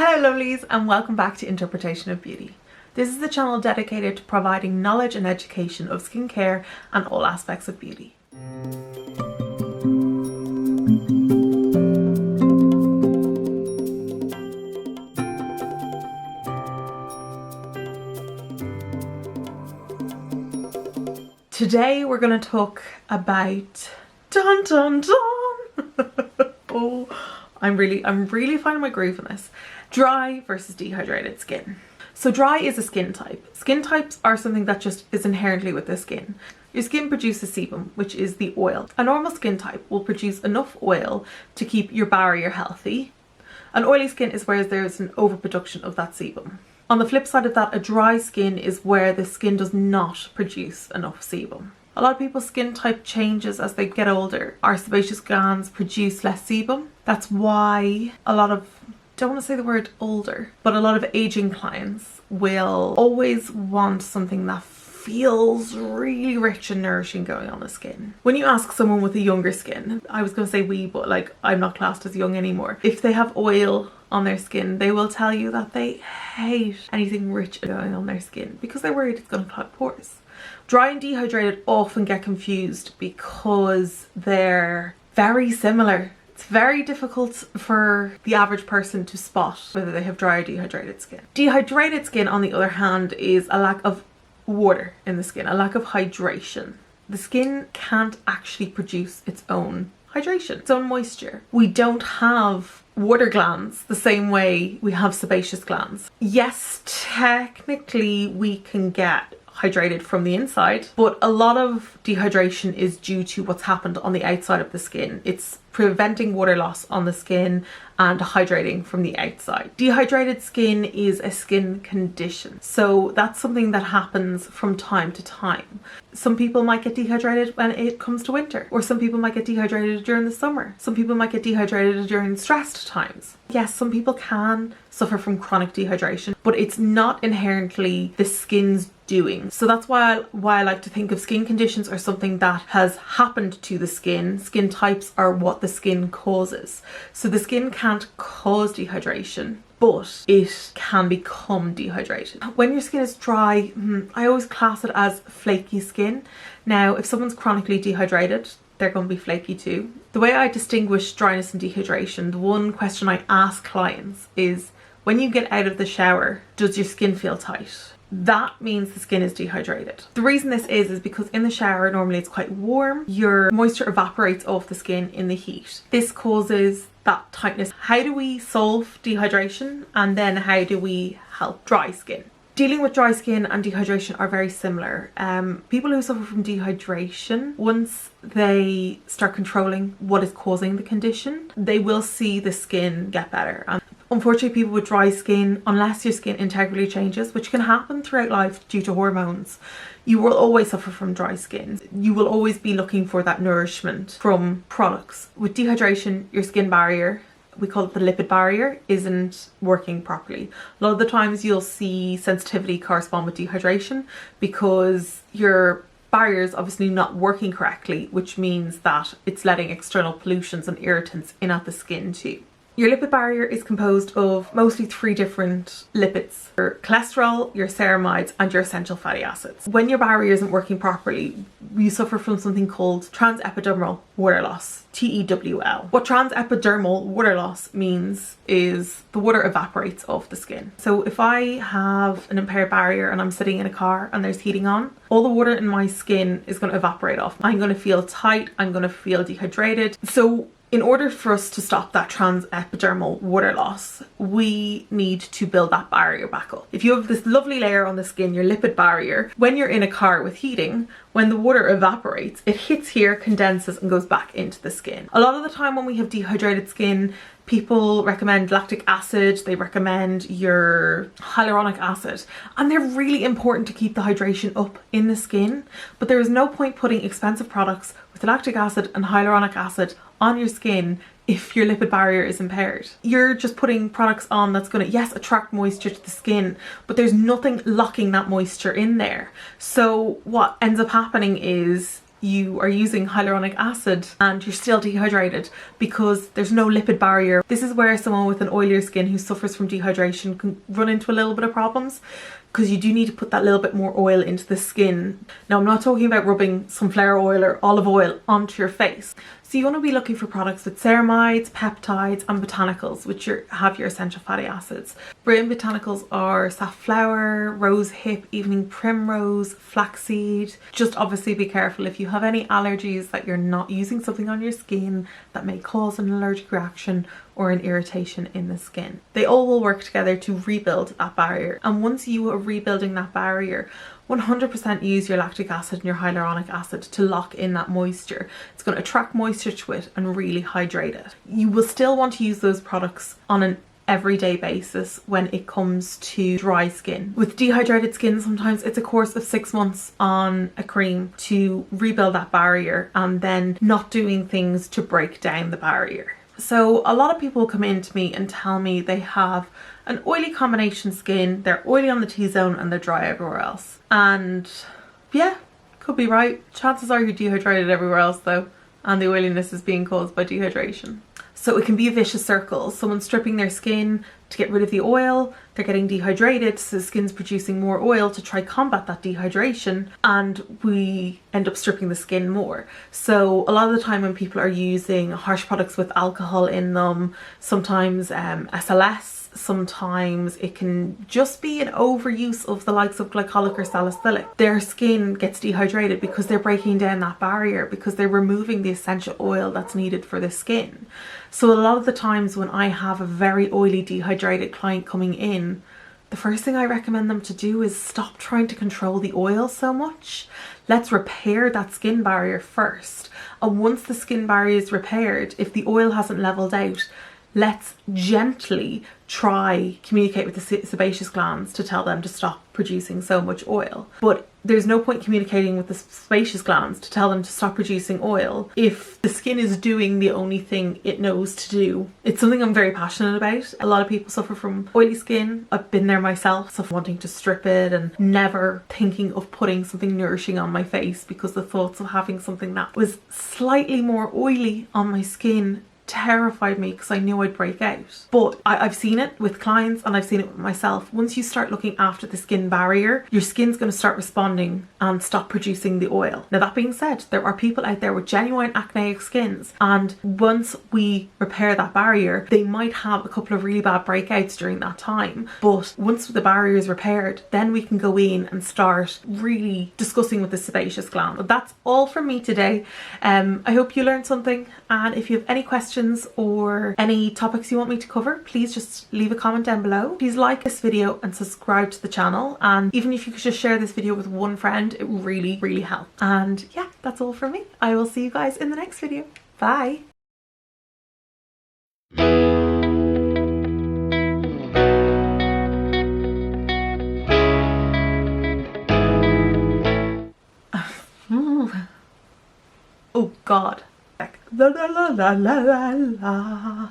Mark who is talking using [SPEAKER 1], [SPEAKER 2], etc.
[SPEAKER 1] Hello lovelies and welcome back to Interpretation of Beauty. This is the channel dedicated to providing knowledge and education of skincare and all aspects of beauty. Today we're going to talk about dun dun dun. Oh, I'm really finding my groove in this. Dry versus dehydrated skin. So dry is a skin type. Skin types are something that just is inherently with the skin. Your skin produces sebum, which is the oil. A normal skin type will produce enough oil to keep your barrier healthy. An oily skin is where there's an overproduction of that sebum. On the flip side of that, a dry skin is where the skin does not produce enough sebum. A lot of people's skin type changes as they get older. Our sebaceous glands produce less sebum. That's why a lot of, don't want to say the word older, but a lot of aging clients will always want something that feels really rich and nourishing going on the skin. When you ask someone with a younger skin, I was going to say we, but like I'm not classed as young anymore. If they have oil on their skin, they will tell you that they hate anything rich going on their skin because they're worried it's going to clog pores. Dry and dehydrated often get confused because they're very similar. It's very difficult for the average person to spot whether they have dry or dehydrated skin. Dehydrated skin, on the other hand, is a lack of water in the skin, a lack of hydration. The skin can't actually produce its own hydration, its own moisture. We don't have water glands the same way we have sebaceous glands. Yes, technically we can get hydrated from the inside, but a lot of dehydration is due to what's happened on the outside of the skin. It's preventing water loss on the skin and hydrating from the outside. Dehydrated skin is a skin condition, so that's something that happens from time to time. Some people might get dehydrated when it comes to winter, or some people might get dehydrated during the summer. Some people might get dehydrated during stressed times. Yes, some people can suffer from chronic dehydration, but it's not inherently the skin's doing. So that's why I like to think of skin conditions are something that has happened to the skin. Skin types are what the skin causes. So the skin can't cause dehydration, but it can become dehydrated. When your skin is dry, I always class it as flaky skin. Now, if someone's chronically dehydrated, they're going to be flaky too. The way I distinguish dryness and dehydration, the one question I ask clients is, when you get out of the shower, does your skin feel tight? That means the skin is dehydrated. The reason this is because in the shower, normally it's quite warm. Your moisture evaporates off the skin in the heat. This causes that tightness. How do we solve dehydration? And then how do we help dry skin? Dealing with dry skin and dehydration are very similar. People who suffer from dehydration, once they start controlling what is causing the condition, they will see the skin get better. Unfortunately, people with dry skin, unless your skin integrally changes, which can happen throughout life due to hormones, you will always suffer from dry skin. You will always be looking for that nourishment from products. With dehydration, your skin barrier, we call it the lipid barrier, isn't working properly. A lot of the times you'll see sensitivity correspond with dehydration because your barrier is obviously not working correctly, which means that it's letting external pollutions and irritants in at the skin too. Your lipid barrier is composed of mostly 3 different lipids: your cholesterol, your ceramides, and your essential fatty acids. When your barrier isn't working properly, you suffer from something called transepidermal water loss, TEWL. What transepidermal water loss means is the water evaporates off the skin. So if I have an impaired barrier and I'm sitting in a car and there's heating on, all the water in my skin is going to evaporate off. I'm going to feel tight, I'm going to feel dehydrated. So in order for us to stop that transepidermal water loss, we need to build that barrier back up. If you have this lovely layer on the skin, your lipid barrier, when you're in a car with heating, when the water evaporates, it hits here, condenses, and goes back into the skin. A lot of the time when we have dehydrated skin, people recommend lactic acid, they recommend your hyaluronic acid, and they're really important to keep the hydration up in the skin, but there is no point putting expensive products with lactic acid and hyaluronic acid on your skin if your lipid barrier is impaired. You're just putting products on that's going to, yes, attract moisture to the skin, but there's nothing locking that moisture in there. So what ends up happening is you are using hyaluronic acid and you're still dehydrated because there's no lipid barrier. This is where someone with an oilier skin who suffers from dehydration can run into a little bit of problems, because you do need to put that little bit more oil into the skin. Now, I'm not talking about rubbing sunflower oil or olive oil onto your face. So you want to be looking for products with ceramides, peptides and botanicals, which have your essential fatty acids. Brilliant botanicals are safflower, rose hip, evening primrose, flaxseed. Just obviously be careful if you have any allergies that you're not using something on your skin that may cause an allergic reaction or an irritation in the skin. They all will work together to rebuild that barrier. And once you are rebuilding that barrier, 100% use your lactic acid and your hyaluronic acid to lock in that moisture. It's going to attract moisture to it and really hydrate it. You will still want to use those products on an everyday basis when it comes to dry skin. With dehydrated skin, sometimes it's a course of 6 months on a cream to rebuild that barrier and then not doing things to break down the barrier. So a lot of people come in to me and tell me they have an oily combination skin, they're oily on the T-zone and they're dry everywhere else. And yeah, could be right. Chances are you're dehydrated everywhere else though, and the oiliness is being caused by dehydration. So it can be a vicious circle. Someone's stripping their skin to get rid of the oil, they're getting dehydrated, so the skin's producing more oil to try combat that dehydration, and we end up stripping the skin more. So a lot of the time when people are using harsh products with alcohol in them, sometimes SLS, sometimes it can just be an overuse of the likes of glycolic or salicylic. Their skin gets dehydrated because they're breaking down that barrier, because they're removing the essential oil that's needed for the skin. So a lot of the times when I have a very oily dehydrated client coming in, the first thing I recommend them to do is stop trying to control the oil so much. Let's repair that skin barrier first. And once the skin barrier is repaired, if the oil hasn't leveled out, let's gently try communicate with the sebaceous glands to tell them to stop producing so much oil. But there's no point communicating with the sebaceous glands to tell them to stop producing oil if the skin is doing the only thing it knows to do. It's something I'm very passionate about. A lot of people suffer from oily skin. I've been there myself, so wanting to strip it and never thinking of putting something nourishing on my face, because the thoughts of having something that was slightly more oily on my skin terrified me, because I knew I'd break out. But I've seen it with clients and I've seen it with myself. Once you start looking after the skin barrier, your skin's going to start responding and stop producing the oil. Now, that being said, there are people out there with genuine acneic skins, and once we repair that barrier, they might have a couple of really bad breakouts during that time. But once the barrier is repaired, then we can go in and start really discussing with the sebaceous gland. But that's all from me today. I hope you learned something, and if you have any questions or any topics you want me to cover, please just leave a comment down below. Please like this video and subscribe to the channel, and even if you could just share this video with one friend, it would really help. And yeah, that's all from me. I will see you guys in the next video. Bye. Oh God. La la la la la la la.